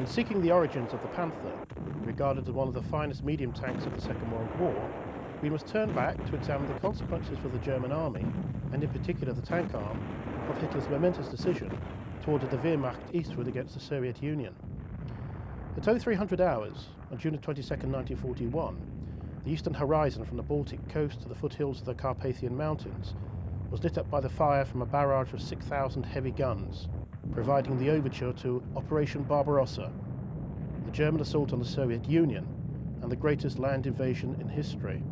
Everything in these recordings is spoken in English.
In seeking the origins of the Panther, regarded as one of the finest medium tanks of the Second World War, we must turn back to examine the consequences for the German army, and in particular the tank arm, of Hitler's momentous decision to order the Wehrmacht eastward against the Soviet Union. At 0300 hours, on June 22, 1941, the eastern horizon from the Baltic coast to the foothills of the Carpathian Mountains was lit up by the fire from a barrage of 6,000 heavy guns, providing the overture to Operation Barbarossa, the German assault on the Soviet Union and the greatest land invasion in history.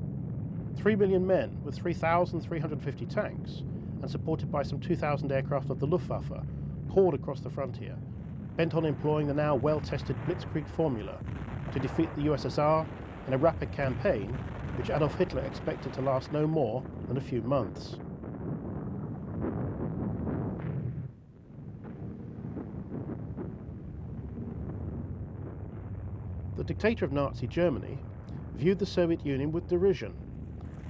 3 million men with 3,350 tanks and supported by some 2,000 aircraft of the Luftwaffe poured across the frontier, bent on employing the now well-tested Blitzkrieg formula to defeat the USSR in a rapid campaign which Adolf Hitler expected to last no more than a few months. The dictator of Nazi Germany viewed the Soviet Union with derision,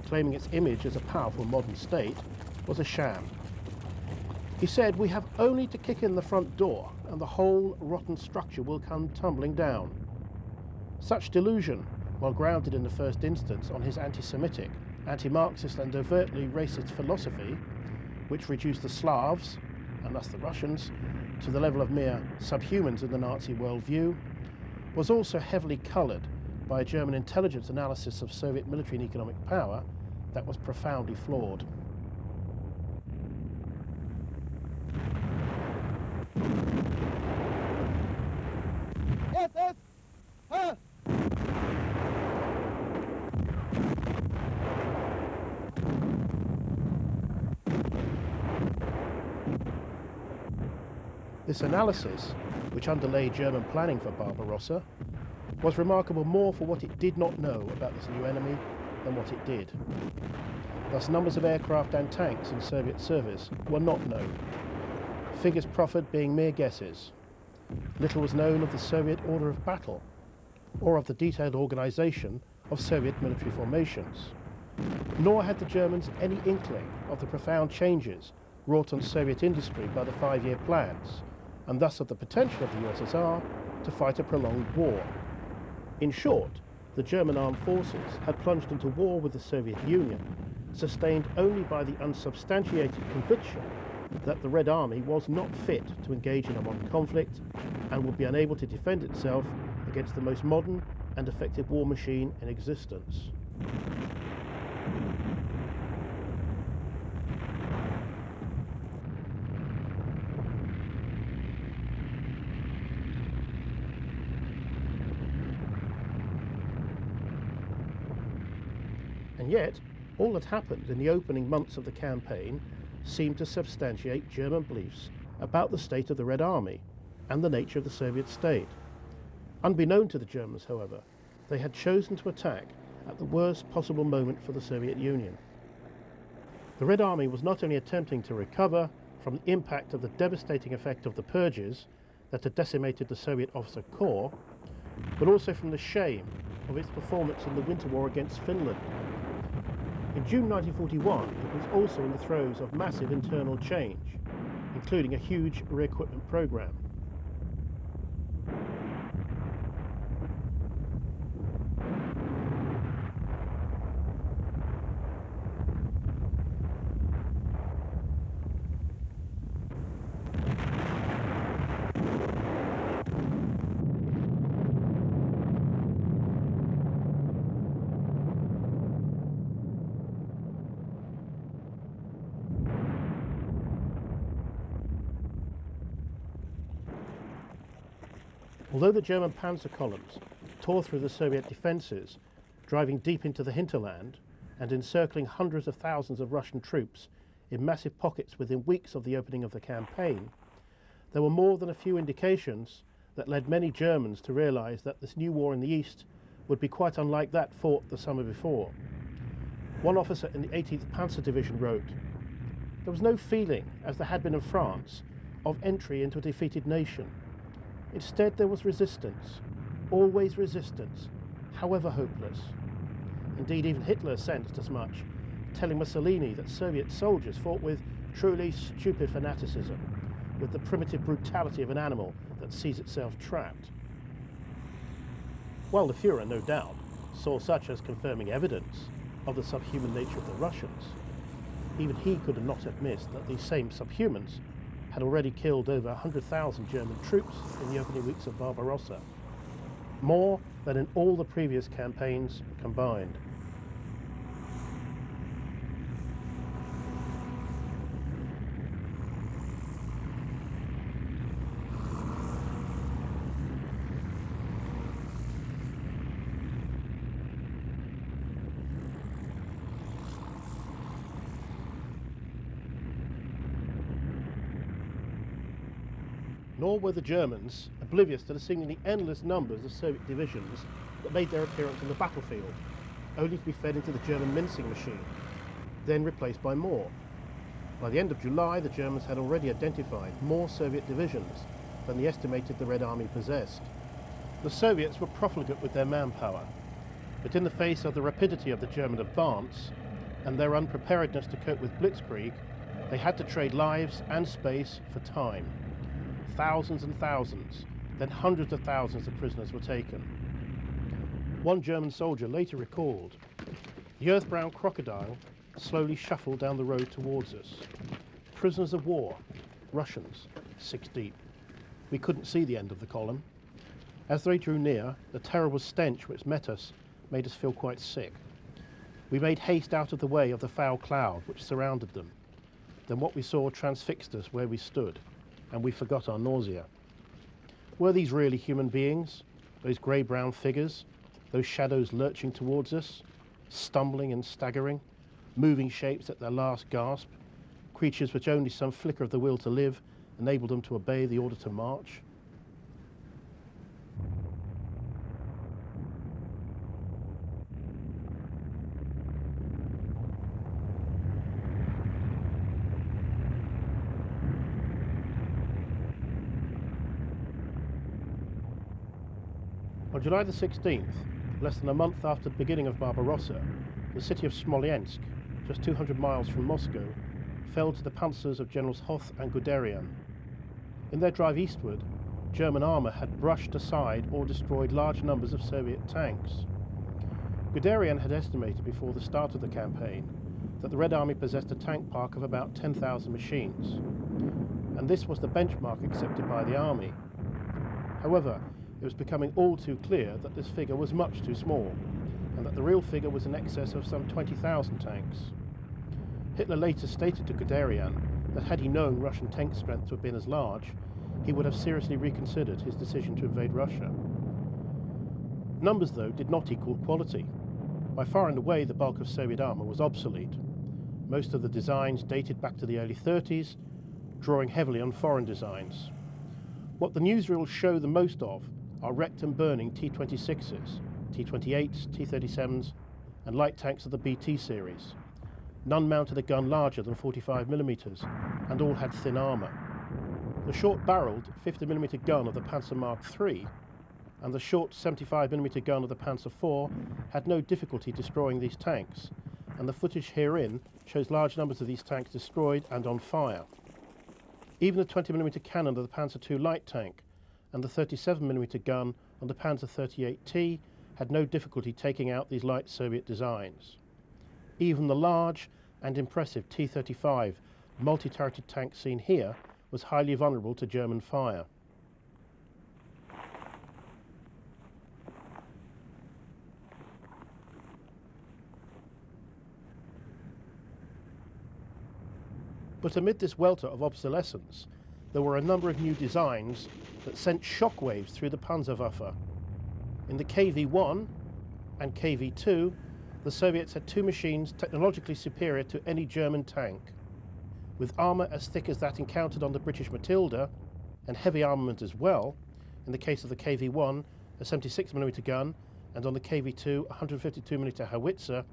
claiming its image as a powerful modern state was a sham. He said, "We have only to kick in the front door and the whole rotten structure will come tumbling down." Such delusion, while grounded in the first instance on his anti-Semitic, anti-Marxist and overtly racist philosophy, which reduced the Slavs, and thus the Russians, to the level of mere subhumans in the Nazi worldview, was also heavily coloured by a German intelligence analysis of Soviet military and economic power that was profoundly flawed. This analysis, which underlay German planning for Barbarossa, was remarkable more for what it did not know about this new enemy than what it did. Thus, numbers of aircraft and tanks in Soviet service were not known, figures proffered being mere guesses. Little was known of the Soviet order of battle, or of the detailed organisation of Soviet military formations, nor had the Germans any inkling of the profound changes wrought on Soviet industry by the five-year plans, and thus of the potential of the USSR to fight a prolonged war. In short, the German armed forces had plunged into war with the Soviet Union, sustained only by the unsubstantiated conviction that the Red Army was not fit to engage in a modern conflict and would be unable to defend itself against the most modern and effective war machine in existence. And yet, all that happened in the opening months of the campaign seemed to substantiate German beliefs about the state of the Red Army and the nature of the Soviet state. Unbeknown to the Germans, however, they had chosen to attack at the worst possible moment for the Soviet Union. The Red Army was not only attempting to recover from the impact of the devastating effect of the purges that had decimated the Soviet officer corps, but also from the shame of its performance in the winter war against Finland. In June 1941, it was also in the throes of massive internal change, including a huge re-equipment program. Although the German panzer columns tore through the Soviet defences, driving deep into the hinterland and encircling hundreds of thousands of Russian troops in massive pockets within weeks of the opening of the campaign, there were more than a few indications that led many Germans to realise that this new war in the East would be quite unlike that fought the summer before. One officer in the 18th Panzer Division wrote, "There was no feeling, as there had been in France, of entry into a defeated nation. Instead, there was resistance, always resistance, however hopeless." Indeed, even Hitler sensed as much, telling Mussolini that Soviet soldiers fought with truly stupid fanaticism, with the primitive brutality of an animal that sees itself trapped. While the Führer, no doubt, saw such as confirming evidence of the subhuman nature of the Russians, even he could not have missed that these same subhumans had already killed over 100,000 German troops in the opening weeks of Barbarossa, more than in all the previous campaigns combined. Nor were the Germans oblivious to the seemingly endless numbers of Soviet divisions that made their appearance on the battlefield, only to be fed into the German mincing machine, then replaced by more. By the end of July, the Germans had already identified more Soviet divisions than they estimated the Red Army possessed. The Soviets were profligate with their manpower, but in the face of the rapidity of the German advance and their unpreparedness to cope with blitzkrieg, they had to trade lives and space for time. Thousands and thousands, then hundreds of thousands of prisoners were taken. One German soldier later recalled, "The earth-brown crocodile slowly shuffled down the road towards us. Prisoners of war, Russians, 6 deep. We couldn't see the end of the column. As they drew near, the terrible stench which met us made us feel quite sick. We made haste out of the way of the foul cloud which surrounded them. Then what we saw transfixed us where we stood, and we forgot our nausea." Were these really human beings, those grey-brown figures, those shadows lurching towards us, stumbling and staggering, moving shapes at their last gasp, creatures which only some flicker of the will to live enabled them to obey the order to march? On July the 16th, less than a month after the beginning of Barbarossa, the city of Smolensk, just 200 miles from Moscow, fell to the panzers of Generals Hoth and Guderian. In their drive eastward, German armour had brushed aside or destroyed large numbers of Soviet tanks. Guderian had estimated before the start of the campaign that the Red Army possessed a tank park of about 10,000 machines, and this was the benchmark accepted by the army. However, it was becoming all too clear that this figure was much too small, and that the real figure was in excess of some 20,000 tanks. Hitler later stated to Guderian that had he known Russian tank strength to have been as large, he would have seriously reconsidered his decision to invade Russia. Numbers, though, did not equal quality. By far and away, the bulk of Soviet armour was obsolete. Most of the designs dated back to the early 30s, drawing heavily on foreign designs. What the newsreels show the most of are wrecked and burning T-26s, T-28s, T-37s, and light tanks of the BT series. None mounted a gun larger than 45mm, and all had thin armour. The short-barrelled 50mm gun of the Panther Mark III and the short 75mm gun of the Panther IV had no difficulty destroying these tanks, and the footage herein shows large numbers of these tanks destroyed and on fire. Even the 20mm cannon of the Panther II light tank and the 37mm gun on the Panzer 38T had no difficulty taking out these light Soviet designs. Even the large and impressive T-35 multi-turreted tank seen here was highly vulnerable to German fire. But amid this welter of obsolescence, there were a number of new designs that sent shockwaves through the Panzerwaffe. In the KV-1 and KV-2, the Soviets had two machines technologically superior to any German tank. With armour as thick as that encountered on the British Matilda, and heavy armament as well, in the case of the KV-1, a 76mm gun, and on the KV-2, a 152mm howitzer,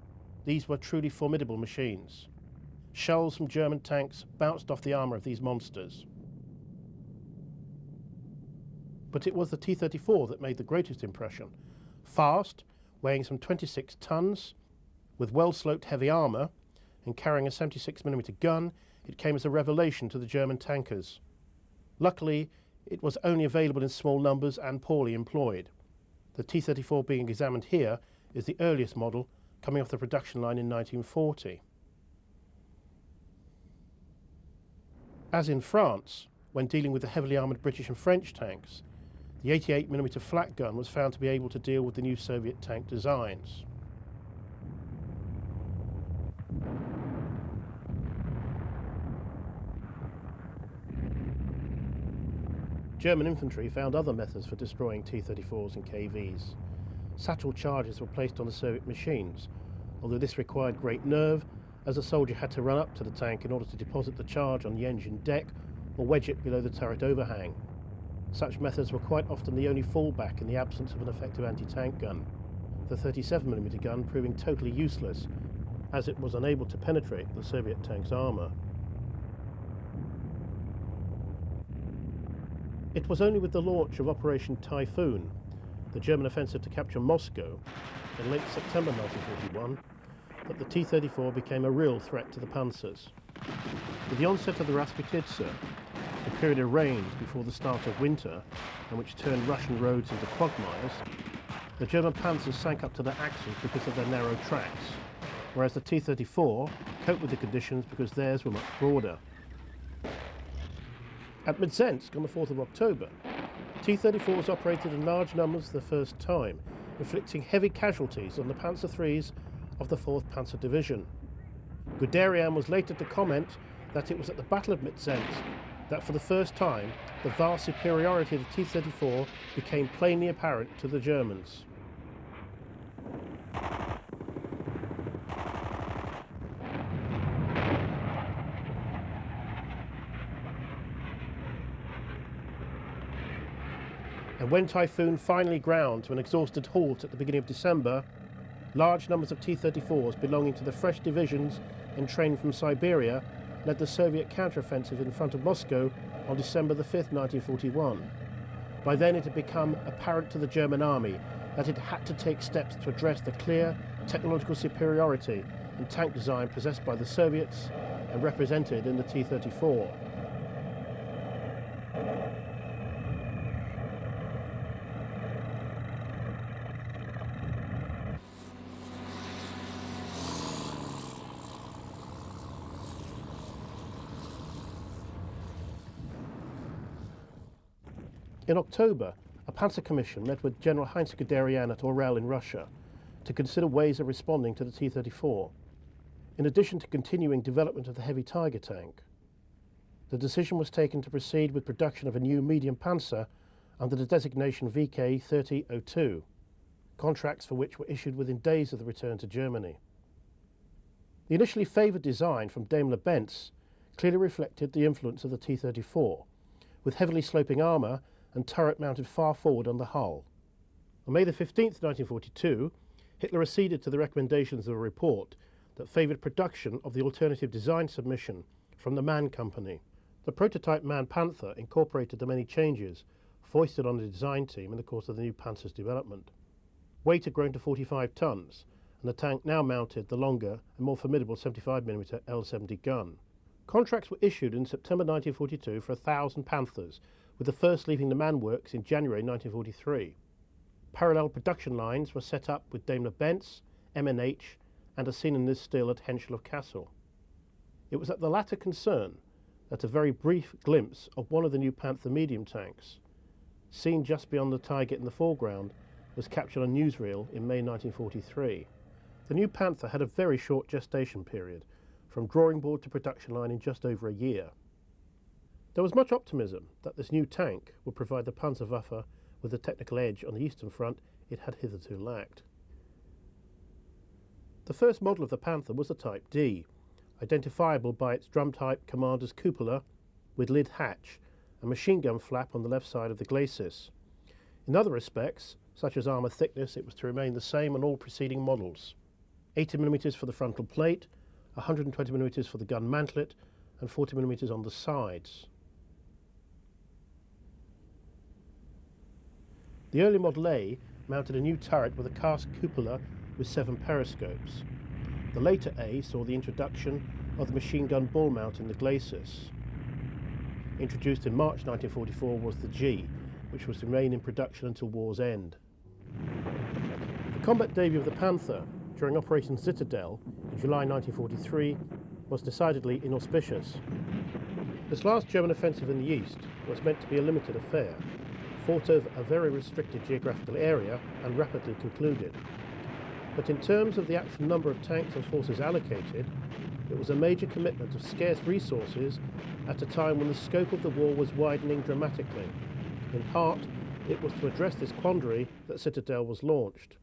these were truly formidable machines. Shells from German tanks bounced off the armour of these monsters. But it was the T-34 that made the greatest impression. Fast, weighing some 26 tons, with well-sloped heavy armour, and carrying a 76mm gun, it came as a revelation to the German tankers. Luckily, it was only available in small numbers and poorly employed. The T-34 being examined here is the earliest model, coming off the production line in 1940. As in France, when dealing with the heavily armoured British and French tanks, the 88mm flak gun was found to be able to deal with the new Soviet tank designs. German infantry found other methods for destroying T-34s and KVs. Satchel charges were placed on the Soviet machines, although this required great nerve, as a soldier had to run up to the tank in order to deposit the charge on the engine deck or wedge it below the turret overhang. Such methods were quite often the only fallback in the absence of an effective anti-tank gun, the 37mm gun proving totally useless, as it was unable to penetrate the Soviet tank's armour. It was only with the launch of Operation Typhoon, the German offensive to capture Moscow, in late September 1941, that the T-34 became a real threat to the Panzers. With the onset of the Rasputitsa, the period of rains before the start of winter, and which turned Russian roads into quagmires, the German Panzers sank up to their axles because of their narrow tracks, whereas the T-34 coped with the conditions because theirs were much broader. At Midzensk on the 4th of October, T-34s operated in large numbers for the first time, inflicting heavy casualties on the Panzer IIIs of the 4th Panzer Division. Guderian was later to comment that it was at the Battle of Midzensk that for the first time the vast superiority of the T-34 became plainly apparent to the Germans. And when Typhoon finally ground to an exhausted halt at the beginning of December, large numbers of T-34s belonging to the fresh divisions and trained from Siberia led the Soviet counteroffensive in front of Moscow on December the 5th, 1941. By then it had become apparent to the German army that it had to take steps to address the clear technological superiority and tank design possessed by the Soviets and represented in the T-34. In October, a Panzer Commission met with General Heinz Guderian at Orel in Russia to consider ways of responding to the T-34, in addition to continuing development of the heavy Tiger tank. The decision was taken to proceed with production of a new medium Panzer under the designation VK-3002, contracts for which were issued within days of the return to Germany. The initially favoured design from Daimler-Benz clearly reflected the influence of the T-34, with heavily sloping armour and turret mounted far forward on the hull. On May the 15th, 1942, Hitler acceded to the recommendations of a report that favoured production of the alternative design submission from the MAN company. The prototype MAN Panther incorporated the many changes foisted on the design team in the course of the new Panzer's development. Weight had grown to 45 tons, and the tank now mounted the longer and more formidable 75mm L-70 gun. Contracts were issued in September 1942 for 1,000 Panthers, with the first leaving the MAN works in January 1943. Parallel production lines were set up with Daimler-Benz, MNH, and are seen in this still at Henschel of Kassel. It was at the latter concern that a very brief glimpse of one of the new Panther medium tanks, seen just beyond the target in the foreground, was captured on newsreel in May 1943. The new Panther had a very short gestation period, from drawing board to production line in just over a year. There was much optimism that this new tank would provide the Panzerwaffe with the technical edge on the Eastern Front it had hitherto lacked. The first model of the Panther was the Type D, identifiable by its drum-type commander's cupola with lid hatch and machine gun flap on the left side of the glacis. In other respects, such as armour thickness, it was to remain the same on all preceding models. 80mm for the frontal plate, 120mm for the gun mantlet, and 40mm on the sides. The early Model A mounted a new turret with a cast cupola with 7 periscopes. The later A saw the introduction of the machine gun ball mount in the glacis. Introduced in March 1944 was the G, which was to remain in production until war's end. The combat debut of the Panther during Operation Citadel in July 1943 was decidedly inauspicious. This last German offensive in the east was meant to be a limited affair, fought over a very restricted geographical area and rapidly concluded. But in terms of the actual number of tanks and forces allocated, it was a major commitment of scarce resources at a time when the scope of the war was widening dramatically. In part, it was to address this quandary that Citadel was launched.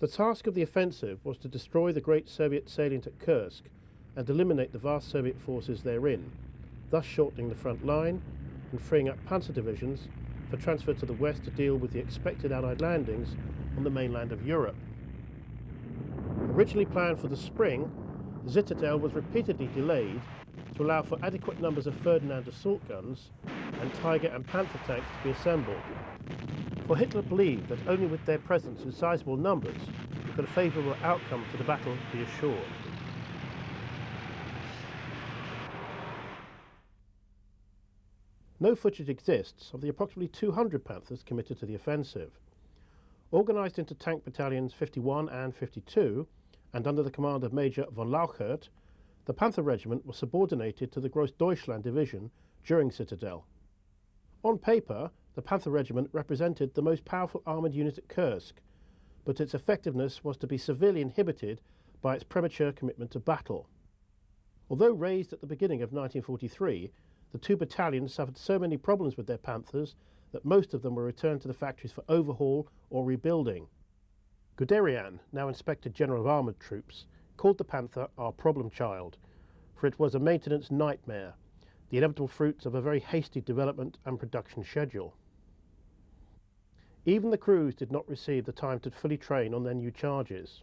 The task of the offensive was to destroy the great Soviet salient at Kursk and eliminate the vast Soviet forces therein, thus shortening the front line and freeing up panzer divisions for transfer to the west to deal with the expected Allied landings on the mainland of Europe. Originally planned for the spring, Citadel was repeatedly delayed to allow for adequate numbers of Ferdinand assault guns and Tiger and Panther tanks to be assembled. For Hitler believed that only with their presence in sizable numbers could a favourable outcome to the battle be assured. No footage exists of the approximately 200 Panthers committed to the offensive. Organised into tank battalions 51 and 52, and under the command of Major von Lauchert, the Panther Regiment was subordinated to the Großdeutschland Division during Citadel. On paper, the Panther Regiment represented the most powerful armoured unit at Kursk, but its effectiveness was to be severely inhibited by its premature commitment to battle. Although raised at the beginning of 1943, the two battalions suffered so many problems with their Panthers that most of them were returned to the factories for overhaul or rebuilding. Guderian, now Inspector General of Armoured Troops, called the Panther our problem child, for it was a maintenance nightmare, the inevitable fruits of a very hasty development and production schedule. Even the crews did not receive the time to fully train on their new charges.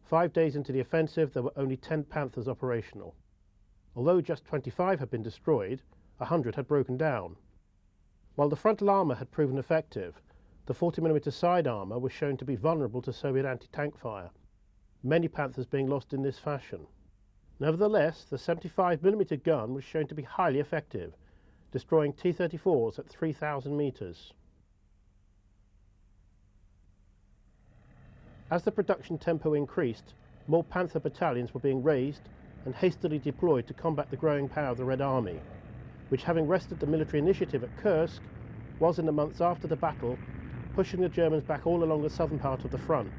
5 days into the offensive, there were only 10 Panthers operational. Although just 25 had been destroyed, 100 had broken down. While the frontal armour had proven effective, the 40mm side armour was shown to be vulnerable to Soviet anti-tank fire, many Panthers being lost in this fashion. Nevertheless, the 75mm gun was shown to be highly effective, destroying T-34s at 3,000 metres. As the production tempo increased, more Panther battalions were being raised and hastily deployed to combat the growing power of the Red Army, which, having wrested the military initiative at Kursk, was in the months after the battle pushing the Germans back all along the southern part of the front.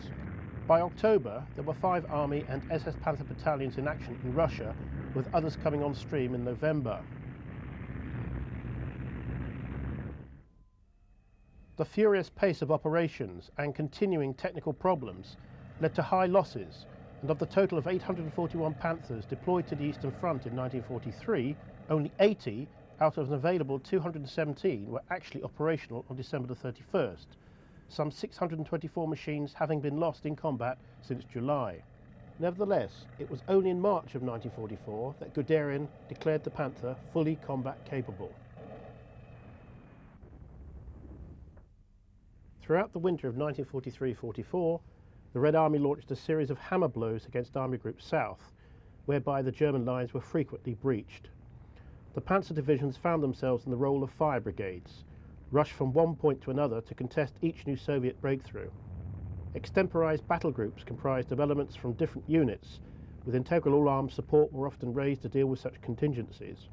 By October, there were 5 Army and SS Panther battalions in action in Russia, with others coming on stream in November. The furious pace of operations and continuing technical problems led to high losses, and of the total of 841 Panthers deployed to the Eastern Front in 1943, only 80 out of an available 217 were actually operational on December the 31st, some 624 machines having been lost in combat since July. Nevertheless, it was only in March of 1944 that Guderian declared the Panther fully combat capable. Throughout the winter of 1943-44, the Red Army launched a series of hammer blows against Army Group South, whereby the German lines were frequently breached. The Panzer divisions found themselves in the role of fire brigades, rushed from one point to another to contest each new Soviet breakthrough. Extemporized battle groups comprised of elements from different units, with integral all-armed support were often raised to deal with such contingencies.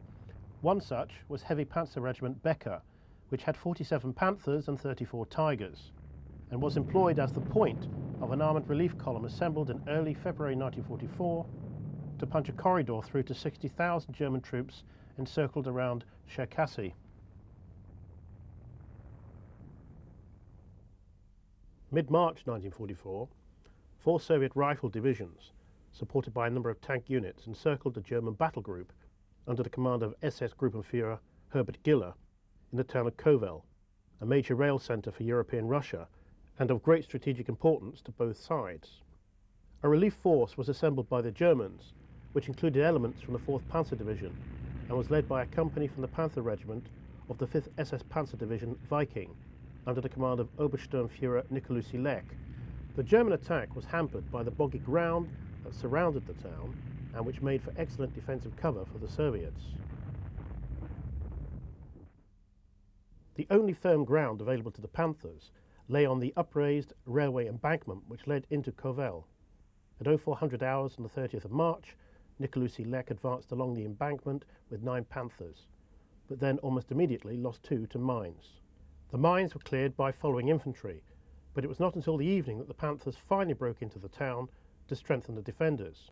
One such was Heavy Panzer Regiment Becker, which had 47 Panthers and 34 Tigers, and was employed as the point of an armoured relief column assembled in early February 1944 to punch a corridor through to 60,000 German troops encircled around Cherkassy. Mid-March 1944, 4 Soviet rifle divisions, supported by a number of tank units, encircled the German battle group under the command of SS Gruppenführer Herbert Giller in the town of Kovel, a major rail centre for European Russia and of great strategic importance to both sides. A relief force was assembled by the Germans, which included elements from the 4th Panzer Division and was led by a company from the Panther Regiment of the 5th SS Panzer Division Viking, under the command of Obersturmführer Nicolaus Lech. The German attack was hampered by the boggy ground that surrounded the town and which made for excellent defensive cover for the Soviets. The only firm ground available to the Panthers, lay on the upraised railway embankment which led into Kovel. At 0400 hours on the 30th of March, Nicolaus Lech advanced along the embankment with 9 Panthers, but then almost immediately lost 2 to mines. The mines were cleared by following infantry, but it was not until the evening that the Panthers finally broke into the town to strengthen the defenders.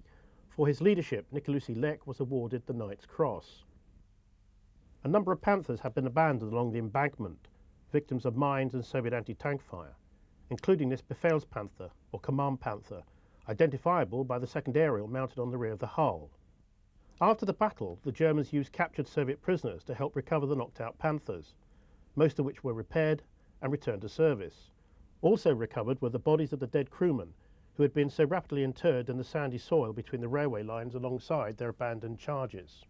For his leadership, Nicolaus Lech was awarded the Knight's Cross. A number of Panthers had been abandoned along the embankment, victims of mines and Soviet anti-tank fire, including this Befehlspanther, or Command Panther, identifiable by the second aerial mounted on the rear of the hull. After the battle, the Germans used captured Soviet prisoners to help recover the knocked-out Panthers, most of which were repaired and returned to service. Also recovered were the bodies of the dead crewmen, who had been so rapidly interred in the sandy soil between the railway lines alongside their abandoned charges.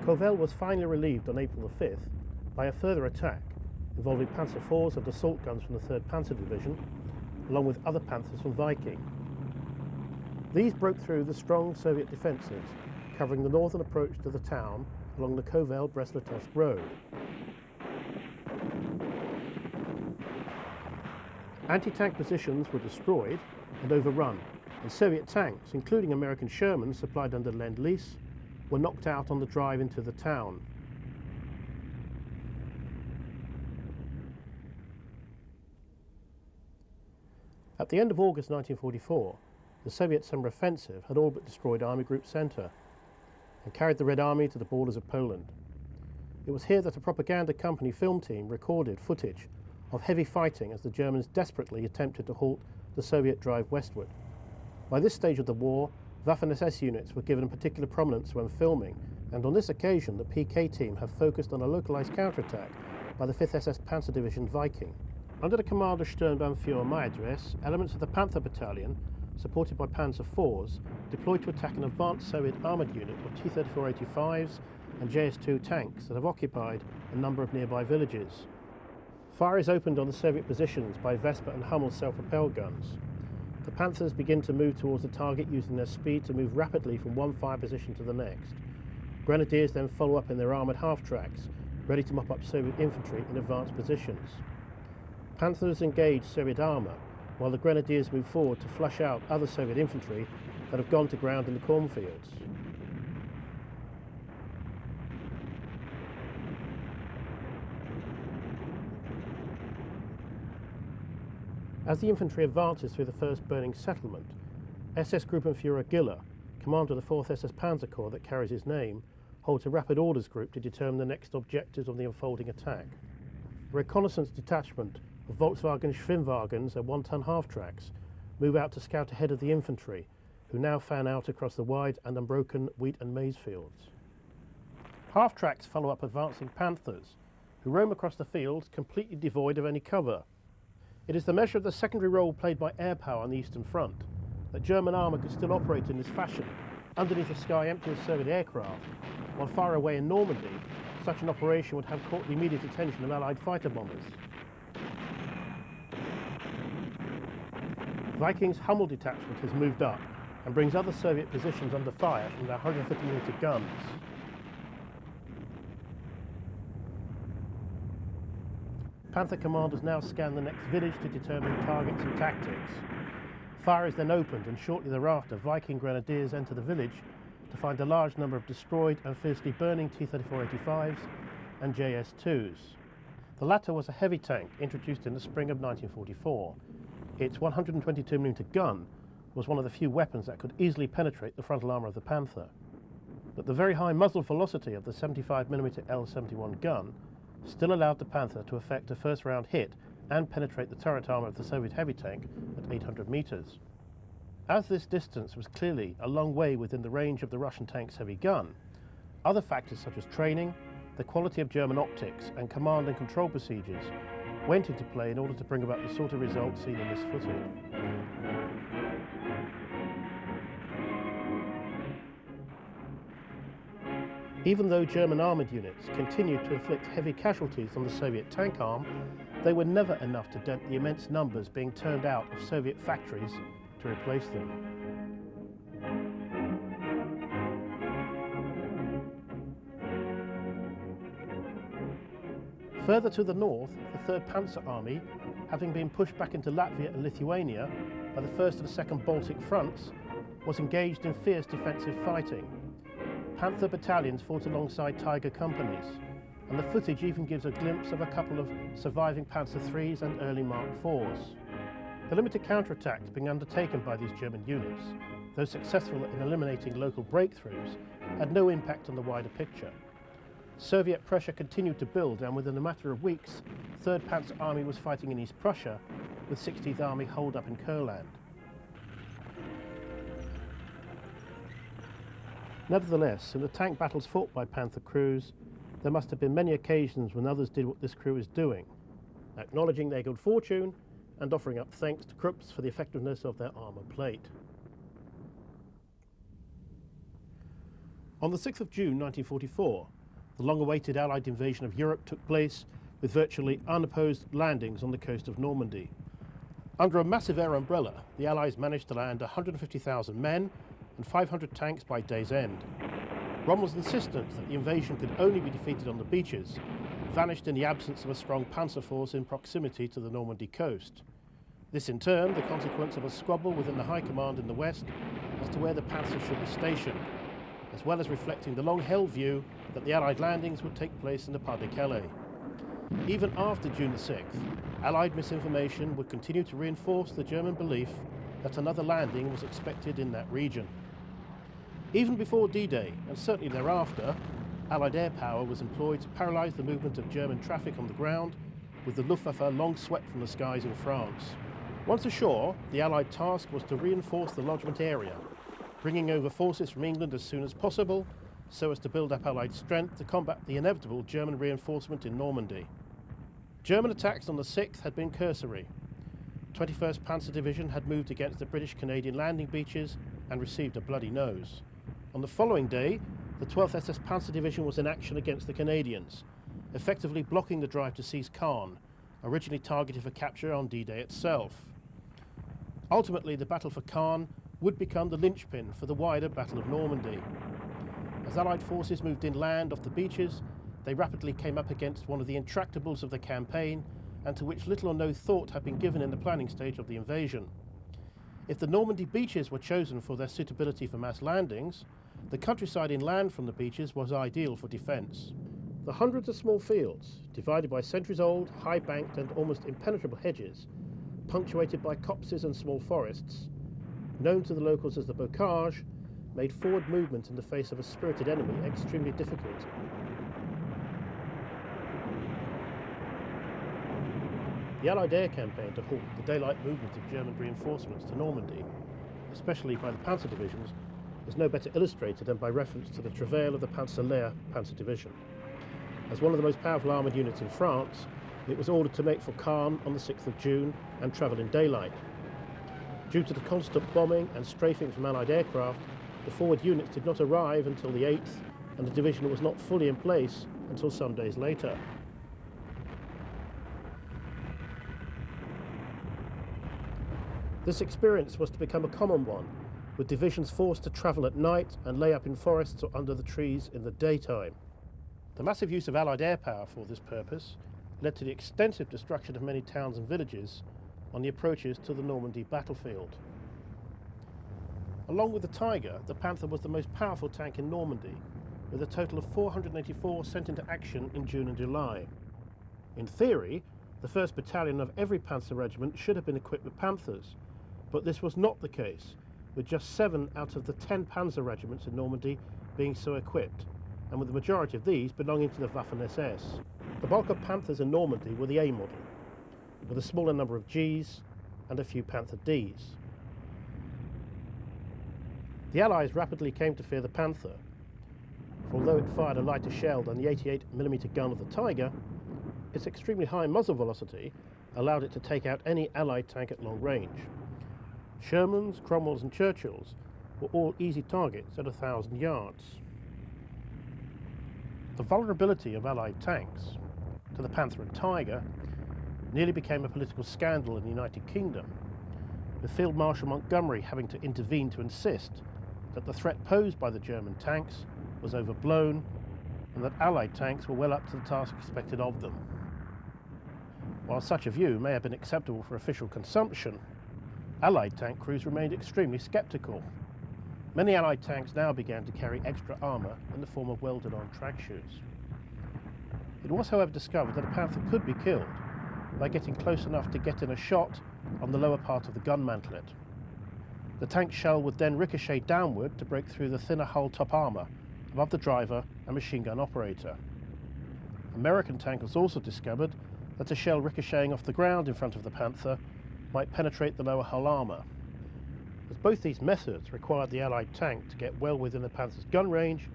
Kovel was finally relieved on April the 5th by a further attack involving Panzer IVs and assault guns from the 3rd Panzer Division, along with other Panthers from Viking. These broke through the strong Soviet defences, covering the northern approach to the town along the Kovel-Brest-Litovsk road. Anti-tank positions were destroyed and overrun, and Soviet tanks, including American Shermans supplied under Lend-Lease, were knocked out on the drive into the town. At the end of August 1944, the Soviet summer offensive had all but destroyed Army Group Center and carried the Red Army to the borders of Poland. It was here that a propaganda company film team recorded footage of heavy fighting as the Germans desperately attempted to halt the Soviet drive westward. By this stage of the war, Waffen-SS units were given particular prominence when filming, and on this occasion the PK team have focused on a localized counterattack by the 5th SS Panzer Division Viking. Under the command of Sturmbannführer Maedres, elements of the Panther Battalion, supported by Panzer IVs, deployed to attack an advanced Soviet armoured unit of T-34-85s and JS-2 tanks that have occupied a number of nearby villages. Fire is opened on the Soviet positions by Vesper and Hummel self-propelled guns. The Panthers begin to move towards the target using their speed to move rapidly from one fire position to the next. Grenadiers then follow up in their armoured half-tracks, ready to mop up Soviet infantry in advanced positions. Panthers engage Soviet armour, while the Grenadiers move forward to flush out other Soviet infantry that have gone to ground in the cornfields. As the infantry advances through the first burning settlement, SS Gruppenführer Giller, commander of the 4th SS Panzer Corps that carries his name, holds a rapid orders group to determine the next objectives of the unfolding attack. A reconnaissance detachment of Volkswagen Schwimmwagens and 1-ton half-tracks move out to scout ahead of the infantry, who now fan out across the wide and unbroken wheat and maize fields. Half-tracks follow up advancing Panthers, who roam across the fields completely devoid of any cover. It is the measure of the secondary role played by air power on the Eastern Front that German armour could still operate in this fashion, underneath a sky empty of Soviet aircraft, while far away in Normandy, such an operation would have caught the immediate attention of Allied fighter bombers. Viking's Hummel detachment has moved up and brings other Soviet positions under fire from their 150mm guns. Panther commanders now scan the next village to determine targets and tactics. Fire is then opened, and shortly thereafter Viking grenadiers enter the village to find a large number of destroyed and fiercely burning T-34-85s and JS-2s. The latter was a heavy tank introduced in the spring of 1944. Its 122mm gun was one of the few weapons that could easily penetrate the frontal armour of the Panther. But the very high muzzle velocity of the 75mm L-71 gun still allowed the Panther to effect a first-round hit and penetrate the turret armour of the Soviet heavy tank at 800 metres. As this distance was clearly a long way within the range of the Russian tank's heavy gun, other factors such as training, the quality of German optics and command and control procedures went into play in order to bring about the sort of results seen in this footage. Even though German armoured units continued to inflict heavy casualties on the Soviet tank arm, they were never enough to dent the immense numbers being turned out of Soviet factories to replace them. Further to the north, the 3rd Panzer Army, having been pushed back into Latvia and Lithuania by the 1st and 2nd Baltic fronts, was engaged in fierce defensive fighting. Panther battalions fought alongside Tiger companies, and the footage even gives a glimpse of a couple of surviving Panzer IIIs and early Mark IVs. The limited counterattacks being undertaken by these German units, though successful in eliminating local breakthroughs, had no impact on the wider picture. Soviet pressure continued to build, and within a matter of weeks, 3rd Panzer Army was fighting in East Prussia, with 16th Army holed up in Kurland. Nevertheless, in the tank battles fought by Panther crews, there must have been many occasions when others did what this crew is doing, acknowledging their good fortune and offering up thanks to Krupps for the effectiveness of their armour plate. On the 6th of June 1944, the long-awaited Allied invasion of Europe took place with virtually unopposed landings on the coast of Normandy. Under a massive air umbrella, the Allies managed to land 150,000 men and 500 tanks by day's end. Rommel's insistence that the invasion could only be defeated on the beaches vanished in the absence of a strong panzer force in proximity to the Normandy coast. This in turn the consequence of a squabble within the High Command in the west as to where the panzers should be stationed, as well as reflecting the long-held view that the Allied landings would take place in the Pas-de-Calais. Even after June the 6th, Allied misinformation would continue to reinforce the German belief that another landing was expected in that region. Even before D-Day, and certainly thereafter, Allied air power was employed to paralyse the movement of German traffic on the ground, with the Luftwaffe long swept from the skies in France. Once ashore, the Allied task was to reinforce the lodgement area, bringing over forces from England as soon as possible, so as to build up Allied strength to combat the inevitable German reinforcement in Normandy. German attacks on the 6th had been cursory. 21st Panzer Division had moved against the British-Canadian landing beaches and received a bloody nose. On the following day, the 12th SS Panzer Division was in action against the Canadians, effectively blocking the drive to seize Caen, originally targeted for capture on D-Day itself. Ultimately, the battle for Caen would become the linchpin for the wider Battle of Normandy. As Allied forces moved inland off the beaches, they rapidly came up against one of the intractables of the campaign, and to which little or no thought had been given in the planning stage of the invasion. If the Normandy beaches were chosen for their suitability for mass landings, the countryside inland from the beaches was ideal for defence. The hundreds of small fields, divided by centuries-old, high-banked and almost impenetrable hedges, punctuated by copses and small forests, known to the locals as the bocage, made forward movement in the face of a spirited enemy extremely difficult. The Allied air campaign to halt the daylight movement of German reinforcements to Normandy, especially by the Panzer divisions, is no better illustrated than by reference to the travail of the Panzer Lehr Panzer Division. As one of the most powerful armoured units in France, it was ordered to make for Caen on the 6th of June and travel in daylight. Due to the constant bombing and strafing from Allied aircraft, the forward units did not arrive until the 8th, and the division was not fully in place until some days later. This experience was to become a common one, with divisions forced to travel at night and lay up in forests or under the trees in the daytime. The massive use of Allied air power for this purpose led to the extensive destruction of many towns and villages on the approaches to the Normandy battlefield. Along with the Tiger, the Panther was the most powerful tank in Normandy, with a total of 484 sent into action in June and July. In theory, the 1st Battalion of every Panzer regiment should have been equipped with Panthers, but this was not the case, with just 7 out of the 10 Panzer regiments in Normandy being so equipped, and with the majority of these belonging to the Waffen-SS. The bulk of Panthers in Normandy were the A model, with a smaller number of Gs and a few Panther Ds. The Allies rapidly came to fear the Panther, for although it fired a lighter shell than the 88mm gun of the Tiger, its extremely high muzzle velocity allowed it to take out any Allied tank at long range. Shermans, Cromwells and Churchills were all easy targets at 1,000 yards. The vulnerability of Allied tanks to the Panther and Tiger nearly became a political scandal in the United Kingdom, with Field Marshal Montgomery having to intervene to insist that the threat posed by the German tanks was overblown and that Allied tanks were well up to the task expected of them. While such a view may have been acceptable for official consumption, Allied tank crews remained extremely sceptical. Many Allied tanks now began to carry extra armour in the form of welded-on track shoes. It was, however, discovered that a Panther could be killed by getting close enough to get in a shot on the lower part of the gun mantlet. The tank shell would then ricochet downward to break through the thinner hull top armour above the driver and machine gun operator. American tankers also discovered that a shell ricocheting off the ground in front of the Panther might penetrate the lower hull armour. As both these methods required the Allied tank to get well within the Panther's gun range,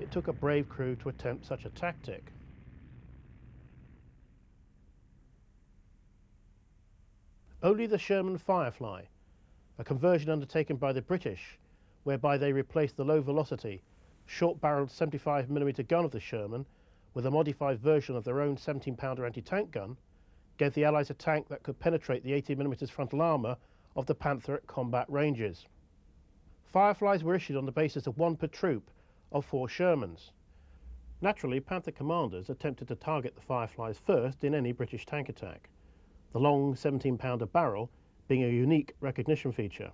it took a brave crew to attempt such a tactic. Only the Sherman Firefly, a conversion undertaken by the British, whereby they replaced the low-velocity, short-barreled 75mm gun of the Sherman with a modified version of their own 17-pounder anti-tank gun, gave the Allies a tank that could penetrate the 80mm frontal armour of the Panther at combat ranges. Fireflies were issued on the basis of one per troop of 4 Shermans. Naturally, Panther commanders attempted to target the Fireflies first in any British tank attack, the long 17-pounder barrel being a unique recognition feature.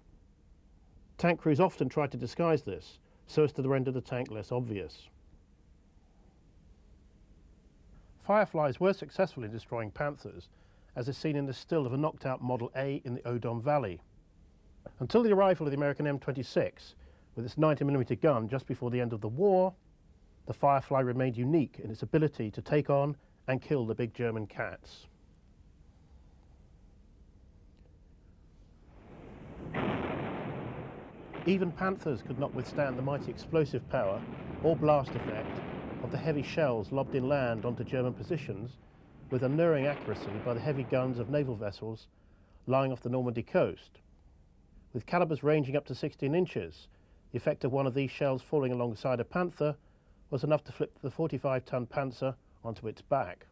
Tank crews often tried to disguise this so as to render the tank less obvious. Fireflies were successful in destroying Panthers, as is seen in the still of a knocked-out Model A in the Odom Valley. Until the arrival of the American M26, with its 90mm gun just before the end of the war, the Firefly remained unique in its ability to take on and kill the big German cats. Even Panthers could not withstand the mighty explosive power or blast effect of the heavy shells lobbed inland onto German positions with unerring accuracy by the heavy guns of naval vessels lying off the Normandy coast. With calibers ranging up to 16 inches, the effect of one of these shells falling alongside a Panther was enough to flip the 45-ton Panzer onto its back.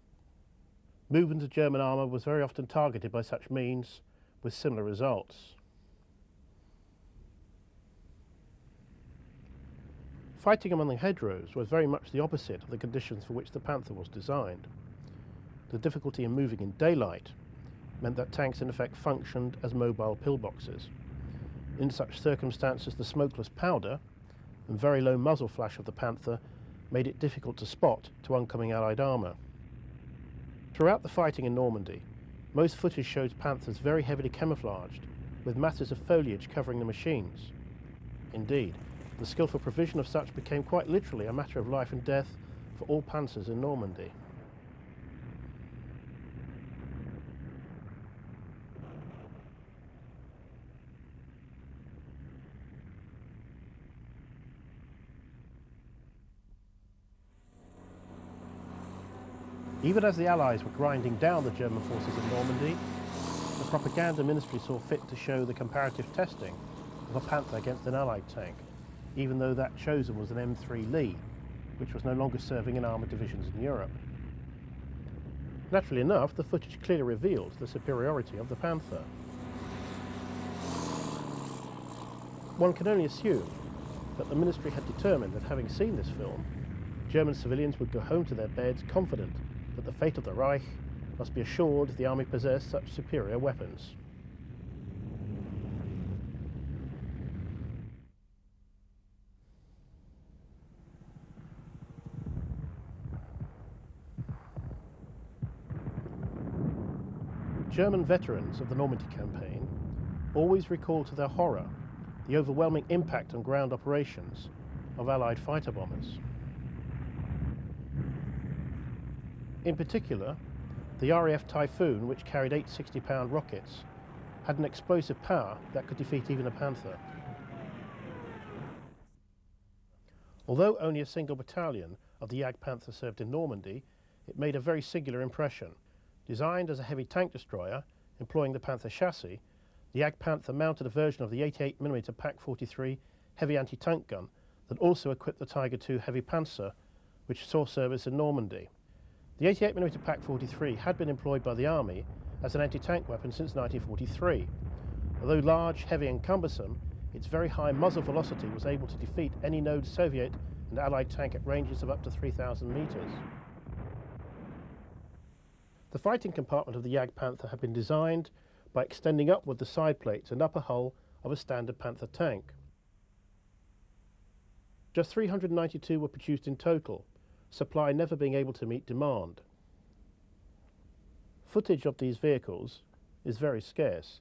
Movement of German armour was very often targeted by such means, with similar results. Fighting among the hedgerows was very much the opposite of the conditions for which the Panther was designed. The difficulty in moving in daylight meant that tanks in effect functioned as mobile pillboxes. In such circumstances, the smokeless powder and very low muzzle flash of the Panther made it difficult to spot to oncoming Allied armour. Throughout the fighting in Normandy, most footage shows Panthers very heavily camouflaged, with masses of foliage covering the machines. Indeed, the skillful provision of such became quite literally a matter of life and death for all Panthers in Normandy. Even as the Allies were grinding down the German forces in Normandy, the propaganda ministry saw fit to show the comparative testing of a Panther against an Allied tank, even though that chosen was an M3 Lee, which was no longer serving in armoured divisions in Europe. Naturally enough, the footage clearly revealed the superiority of the Panther. One can only assume that the ministry had determined that, having seen this film, German civilians would go home to their beds confident that the fate of the Reich must be assured the army possessed such superior weapons. German veterans of the Normandy campaign always recall to their horror the overwhelming impact on ground operations of Allied fighter bombers. In particular, the RAF Typhoon, which carried 8 60-pound rockets, had an explosive power that could defeat even a Panther. Although only a single battalion of the Jagdpanther served in Normandy, it made a very singular impression. Designed as a heavy tank destroyer, employing the Panther chassis, the Jagdpanther mounted a version of the 88mm Pak-43 heavy anti-tank gun that also equipped the Tiger II heavy Panzer, which saw service in Normandy. The 88mm Pak-43 had been employed by the Army as an anti-tank weapon since 1943. Although large, heavy and cumbersome, its very high muzzle velocity was able to defeat any known Soviet and Allied tank at ranges of up to 3,000 meters. The fighting compartment of the Panther had been designed by extending upward the side plates and upper hull of a standard Panther tank. Just 392 were produced in total, supply never being able to meet demand. Footage of these vehicles is very scarce,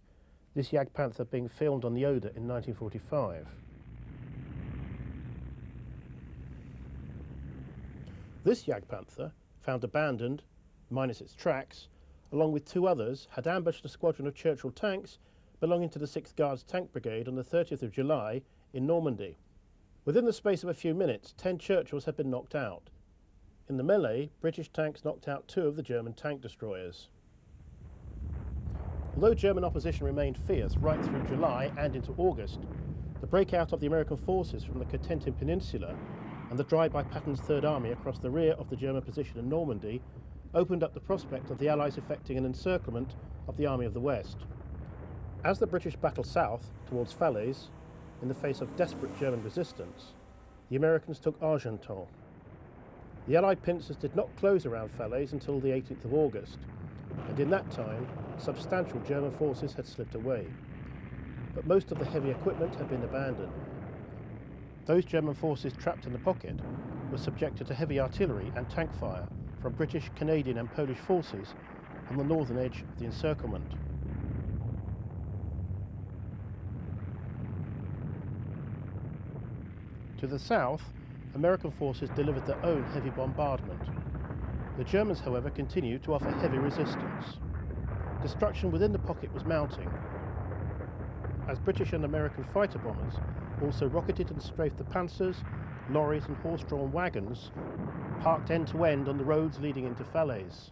this Panther being filmed on the Oder in 1945. This Panther, found abandoned, minus its tracks, along with two others, had ambushed a squadron of Churchill tanks belonging to the 6th Guards Tank Brigade on the 30th of July in Normandy. Within the space of a few minutes, 10 Churchills had been knocked out. In the melee, British tanks knocked out 2 of the German tank destroyers. Although German opposition remained fierce right through July and into August, the breakout of the American forces from the Cotentin Peninsula and the drive by Patton's Third Army across the rear of the German position in Normandy opened up the prospect of the Allies effecting an encirclement of the Army of the West. As the British battled south towards Falaise, in the face of desperate German resistance, the Americans took Argenton. The Allied pincers did not close around Falaise until the 18th of August, and in that time substantial German forces had slipped away, but most of the heavy equipment had been abandoned. Those German forces trapped in the pocket were subjected to heavy artillery and tank fire from British, Canadian and Polish forces on the northern edge of the encirclement. To the south, American forces delivered their own heavy bombardment. The Germans, however, continued to offer heavy resistance. Destruction within the pocket was mounting, as British and American fighter bombers also rocketed and strafed the Panzers, lorries and horse-drawn wagons parked end to end on the roads leading into Falaise.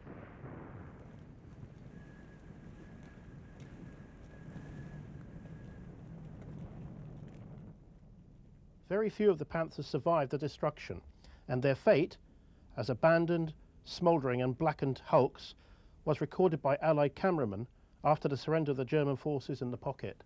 Very few of the Panthers survived the destruction, and their fate, as abandoned, smouldering and blackened hulks, was recorded by Allied cameramen after the surrender of the German forces in the pocket.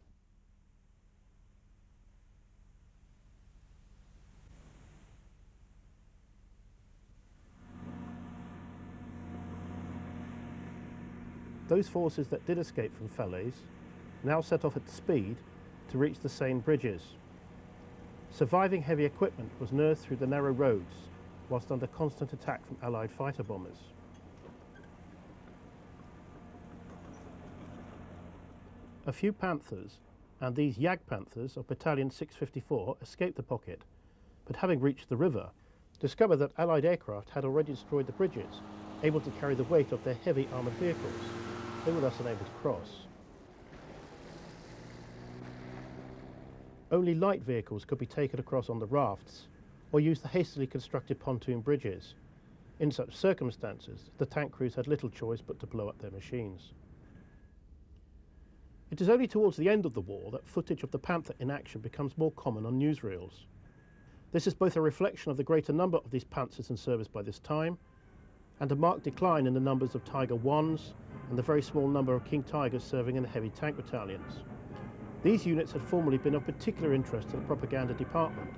Those forces that did escape from Falaise now set off at speed to reach the Seine bridges. Surviving heavy equipment was nursed through the narrow roads whilst under constant attack from Allied fighter bombers. A few Panthers, and these Panthers of Battalion 654, escaped the pocket, but having reached the river, discovered that Allied aircraft had already destroyed the bridges, able to carry the weight of their heavy armoured vehicles. They were thus unable to cross. Only light vehicles could be taken across on the rafts or use the hastily constructed pontoon bridges. In such circumstances, the tank crews had little choice but to blow up their machines. It is only towards the end of the war that footage of the Panther in action becomes more common on newsreels. This is both a reflection of the greater number of these Panthers in service by this time and a marked decline in the numbers of Tiger 1s and the very small number of King Tigers serving in the heavy tank battalions. These units had formerly been of particular interest to the propaganda department,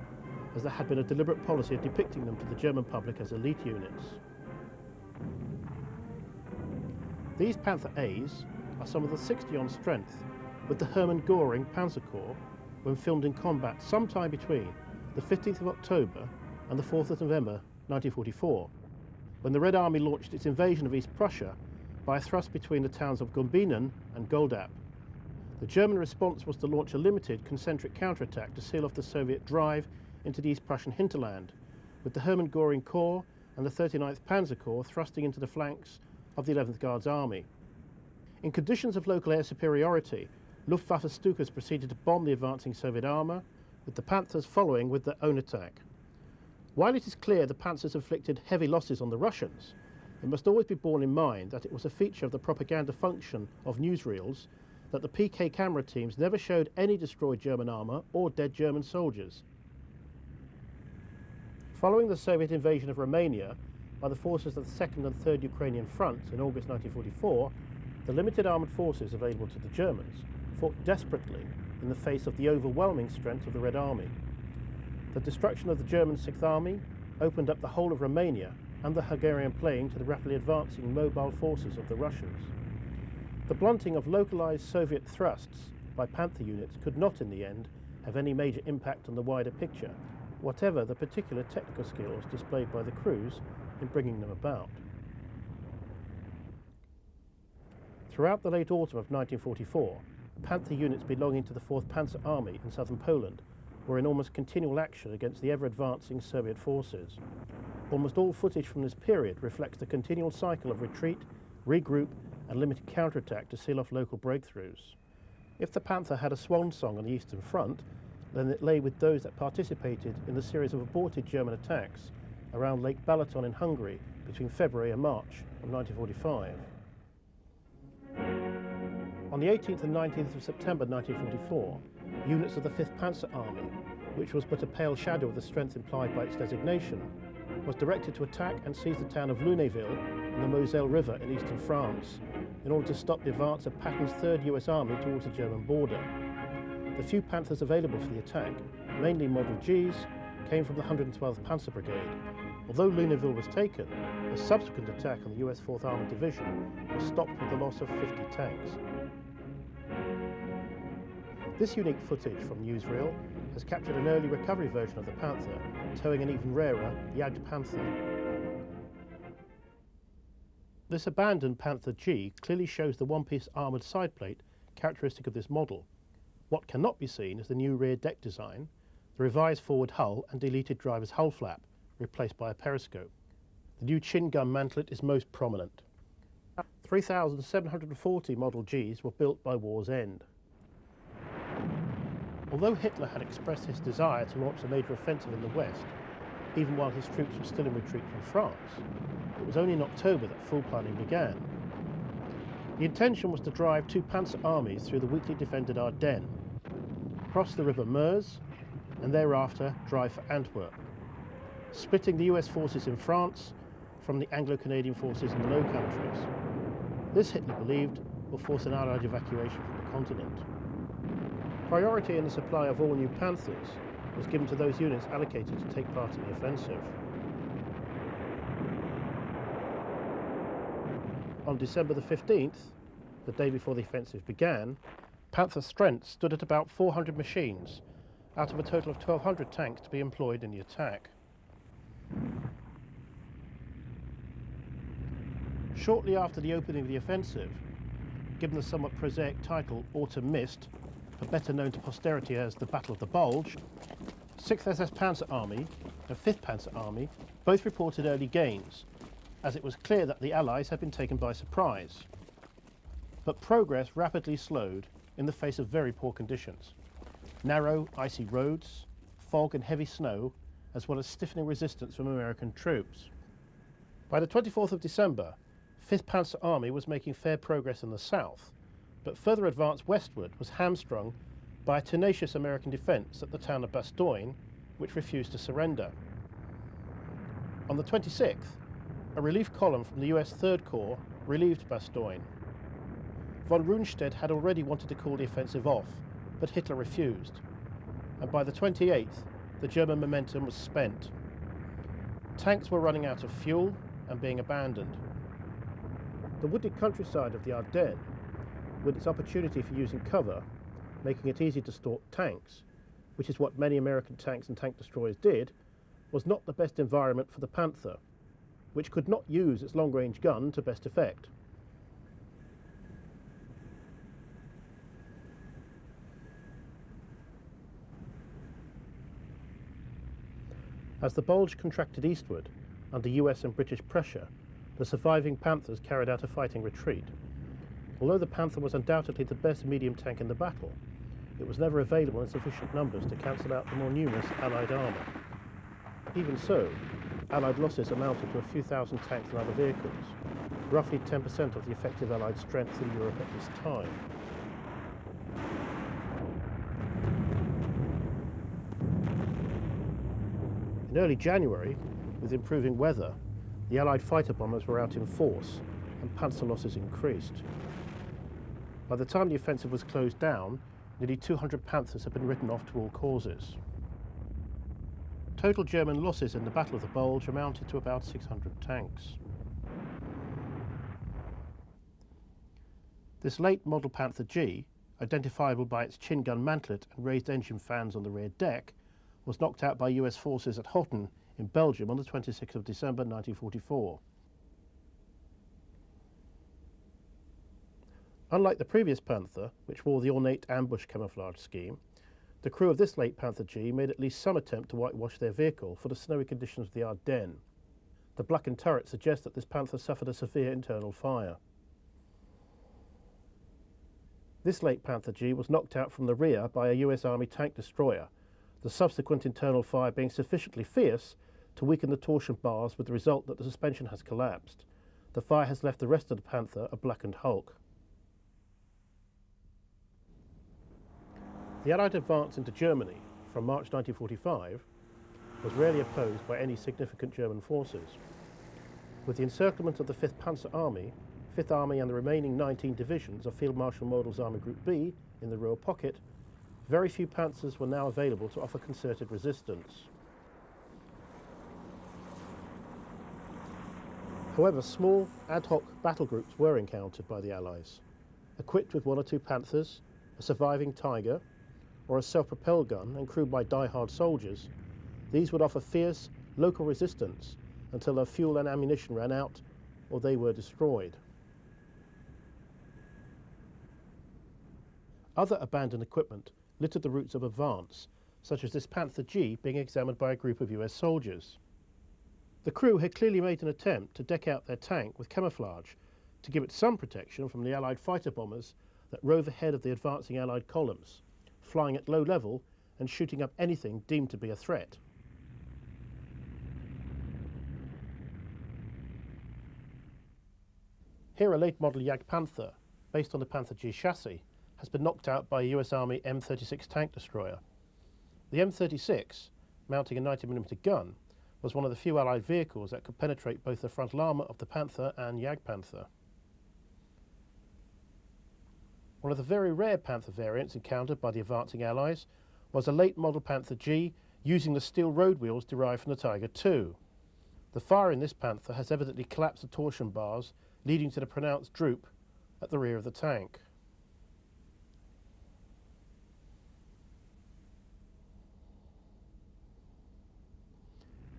as there had been a deliberate policy of depicting them to the German public as elite units. These Panther A's are some of the 60 on strength, with the Hermann Göring Panzer Corps when filmed in combat sometime between the 15th of October and the 4th of November 1944, when the Red Army launched its invasion of East Prussia by a thrust between the towns of Gumbinnen and Goldap. The German response was to launch a limited concentric counterattack to seal off the Soviet drive into the East Prussian hinterland, with the Hermann Göring Corps and the 39th Panzer Corps thrusting into the flanks of the 11th Guards Army. In conditions of local air superiority, Luftwaffe Stukas proceeded to bomb the advancing Soviet armour, with the Panthers following with their own attack. While it is clear the Panthers inflicted heavy losses on the Russians, it must always be borne in mind that it was a feature of the propaganda function of newsreels that the PK camera teams never showed any destroyed German armour or dead German soldiers. Following the Soviet invasion of Romania by the forces of the 2nd and 3rd Ukrainian fronts in August 1944, the limited armoured forces available to the Germans fought desperately in the face of the overwhelming strength of the Red Army. The destruction of the German 6th Army opened up the whole of Romania and the Hungarian plane to the rapidly advancing mobile forces of the Russians. The blunting of localized Soviet thrusts by Panther units could not, in the end, have any major impact on the wider picture, whatever the particular technical skills displayed by the crews in bringing them about. Throughout the late autumn of 1944, Panther units belonging to the 4th Panzer Army in southern Poland were in almost continual action against the ever-advancing Soviet forces. Almost all footage from this period reflects the continual cycle of retreat, regroup, and limited counterattack to seal off local breakthroughs. If the Panther had a swan song on the Eastern Front, then it lay with those that participated in the series of aborted German attacks around Lake Balaton in Hungary between February and March of 1945. On the 18th and 19th of September 1944, units of the 5th Panzer Army, which was but a pale shadow of the strength implied by its designation, was directed to attack and seize the town of Lunéville in the Moselle River in eastern France, in order to stop the advance of Patton's 3rd US Army towards the German border. The few Panthers available for the attack, mainly Model Gs, came from the 112th Panzer Brigade. Although Lunéville was taken, a subsequent attack on the US 4th Armored Division was stopped with the loss of 50 tanks. This unique footage from newsreel has captured an early recovery version of the Panther, towing an even rarer Jagd Panther. This abandoned Panther G clearly shows the one-piece armoured side plate characteristic of this model. What cannot be seen is the new rear deck design, the revised forward hull and deleted driver's hull flap, replaced by a periscope. The new chin gun mantlet is most prominent. 3,740 Model Gs were built by war's end. Although Hitler had expressed his desire to launch a major offensive in the West, even while his troops were still in retreat from France, it was only in October that full planning began. The intention was to drive 2 Panzer armies through the weakly defended Ardennes, cross the River Meuse, and thereafter drive for Antwerp, splitting the US forces in France from the Anglo-Canadian forces in the Low Countries. This, Hitler believed, will force an Allied evacuation from the continent. Priority in the supply of all new Panthers was given to those units allocated to take part in the offensive. On December the 15th, the day before the offensive began, Panther's strength stood at about 400 machines, out of a total of 1,200 tanks to be employed in the attack. Shortly after the opening of the offensive, given the somewhat prosaic title Autumn Mist, but better known to posterity as the Battle of the Bulge, 6th SS Panzer Army and 5th Panzer Army both reported early gains, as it was clear that the Allies had been taken by surprise. But progress rapidly slowed in the face of very poor conditions. Narrow, icy roads, fog and heavy snow, as well as stiffening resistance from American troops. By the 24th of December, 5th Panzer Army was making fair progress in the south, but further advance westward was hamstrung by a tenacious American defence at the town of Bastogne, which refused to surrender. On the 26th, a relief column from the US 3rd Corps relieved Bastogne. Von Rundstedt had already wanted to call the offensive off, but Hitler refused, and by the 28th, the German momentum was spent. Tanks were running out of fuel and being abandoned. The wooded countryside of the Ardennes, with its opportunity for using cover, making it easy to stalk tanks, which is what many American tanks and tank destroyers did, was not the best environment for the Panther, which could not use its long-range gun to best effect. As the bulge contracted eastward, under US and British pressure, the surviving Panthers carried out a fighting retreat. Although the Panther was undoubtedly the best medium tank in the battle, it was never available in sufficient numbers to cancel out the more numerous Allied armour. Even so, Allied losses amounted to a few thousand tanks and other vehicles, roughly 10% of the effective Allied strength in Europe at this time. In early January, with improving weather, the Allied fighter bombers were out in force and Panzer losses increased. By the time the offensive was closed down, nearly 200 Panthers had been written off to all causes. Total German losses in the Battle of the Bulge amounted to about 600 tanks. This late model Panther G, identifiable by its chin gun mantlet and raised engine fans on the rear deck, was knocked out by US forces at Hotten in Belgium on the 26th of December 1944. Unlike the previous Panther, which wore the ornate ambush camouflage scheme, the crew of this late Panther G made at least some attempt to whitewash their vehicle for the snowy conditions of the Ardennes. The blackened turret suggests that this Panther suffered a severe internal fire. This late Panther G was knocked out from the rear by a US Army tank destroyer, the subsequent internal fire being sufficiently fierce to weaken the torsion bars with the result that the suspension has collapsed. The fire has left the rest of the Panther a blackened hulk. The Allied advance into Germany from March 1945 was rarely opposed by any significant German forces. With the encirclement of the 5th Panzer Army, 5th Army and the remaining 19 divisions of Field Marshal Model's Army Group B in the Ruhr pocket, very few Panthers were now available to offer concerted resistance. However, small, ad hoc battle groups were encountered by the Allies. Equipped with 1 or 2 Panthers, a surviving Tiger, or a self-propelled gun and crewed by die-hard soldiers, these would offer fierce, local resistance until their fuel and ammunition ran out or they were destroyed. Other abandoned equipment littered the routes of advance, such as this Panther G being examined by a group of US soldiers. The crew had clearly made an attempt to deck out their tank with camouflage to give it some protection from the Allied fighter bombers that rove ahead of the advancing Allied columns, flying at low level and shooting up anything deemed to be a threat. Here a late model Jagdpanther, based on the Panther G chassis, has been knocked out by a US Army M36 tank destroyer. The M36, mounting a 90mm gun, was one of the few Allied vehicles that could penetrate both the frontal armour of the Panther and Jagdpanther. One of the very rare Panther variants encountered by the advancing Allies was a late model Panther G using the steel road wheels derived from the Tiger II. The fire in this Panther has evidently collapsed the torsion bars, leading to the pronounced droop at the rear of the tank.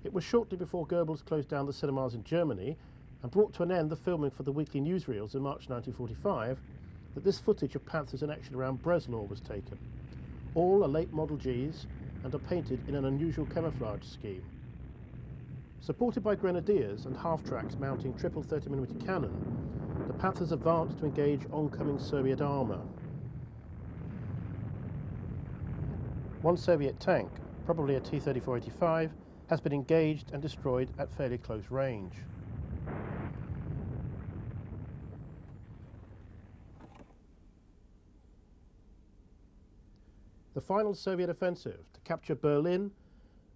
It was shortly before Goebbels closed down the cinemas in Germany and brought to an end the filming for the weekly newsreels in March 1945 that this footage of Panthers in action around Breslau was taken. All are late model Gs and are painted in an unusual camouflage scheme. Supported by grenadiers and half-tracks mounting triple 30mm cannon, the Panthers advanced to engage oncoming Soviet armour. One Soviet tank, probably a T-34-85, has been engaged and destroyed at fairly close range. The final Soviet offensive to capture Berlin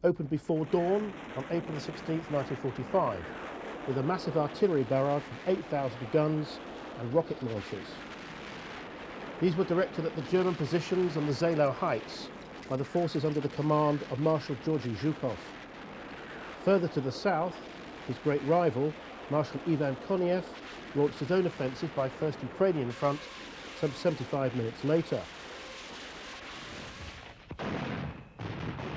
opened before dawn on April 16, 1945, with a massive artillery barrage of 8,000 guns and rocket launchers. These were directed at the German positions on the Zeylau Heights by the forces under the command of Marshal Georgy Zhukov. Further to the south, his great rival, Marshal Ivan Koniev, launched his own offensive by 1st Ukrainian Front some 75 minutes later.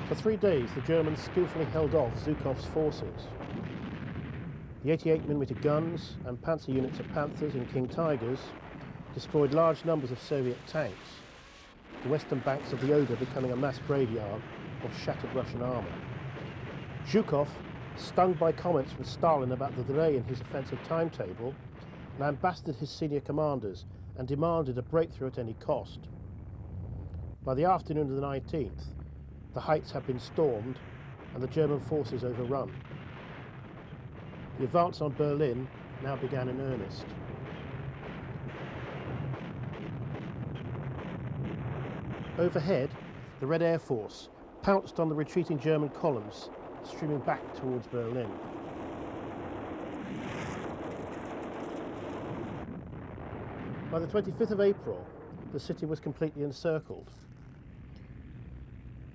For 3 days, the Germans skillfully held off Zhukov's forces. The 88mm guns and panzer units of Panthers and King Tigers destroyed large numbers of Soviet tanks, the western banks of the Oder becoming a mass graveyard of shattered Russian armour. Zhukov, stung by comments from Stalin about the delay in his offensive timetable, lambasted his senior commanders and demanded a breakthrough at any cost. By the afternoon of the 19th, the heights had been stormed and the German forces overrun. The advance on Berlin now began in earnest. Overhead, the Red Air Force pounced on the retreating German columns, streaming back towards Berlin. By the 25th of April, the city was completely encircled.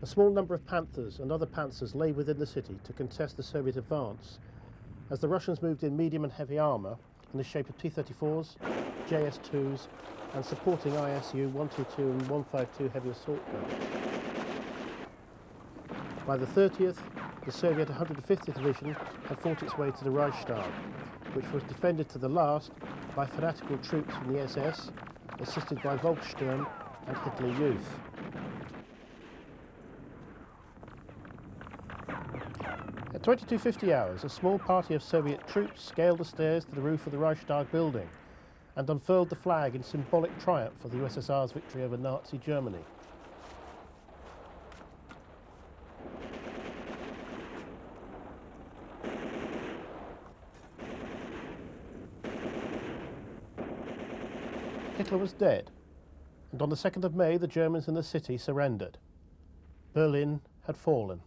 A small number of Panthers and other panzers lay within the city to contest the Soviet advance, as the Russians moved in medium and heavy armour in the shape of T-34s, JS-2s and supporting ISU 122 and 152 heavy assault guns. By the 30th, the Soviet 150th Division had fought its way to the Reichstag, which was defended to the last by fanatical troops from the SS, assisted by Volkssturm and Hitler Youth. At 22:50 hours, a small party of Soviet troops scaled the stairs to the roof of the Reichstag building and unfurled the flag in symbolic triumph for the USSR's victory over Nazi Germany. Hitler was dead, and on the 2nd of May the Germans in the city surrendered. Berlin had fallen.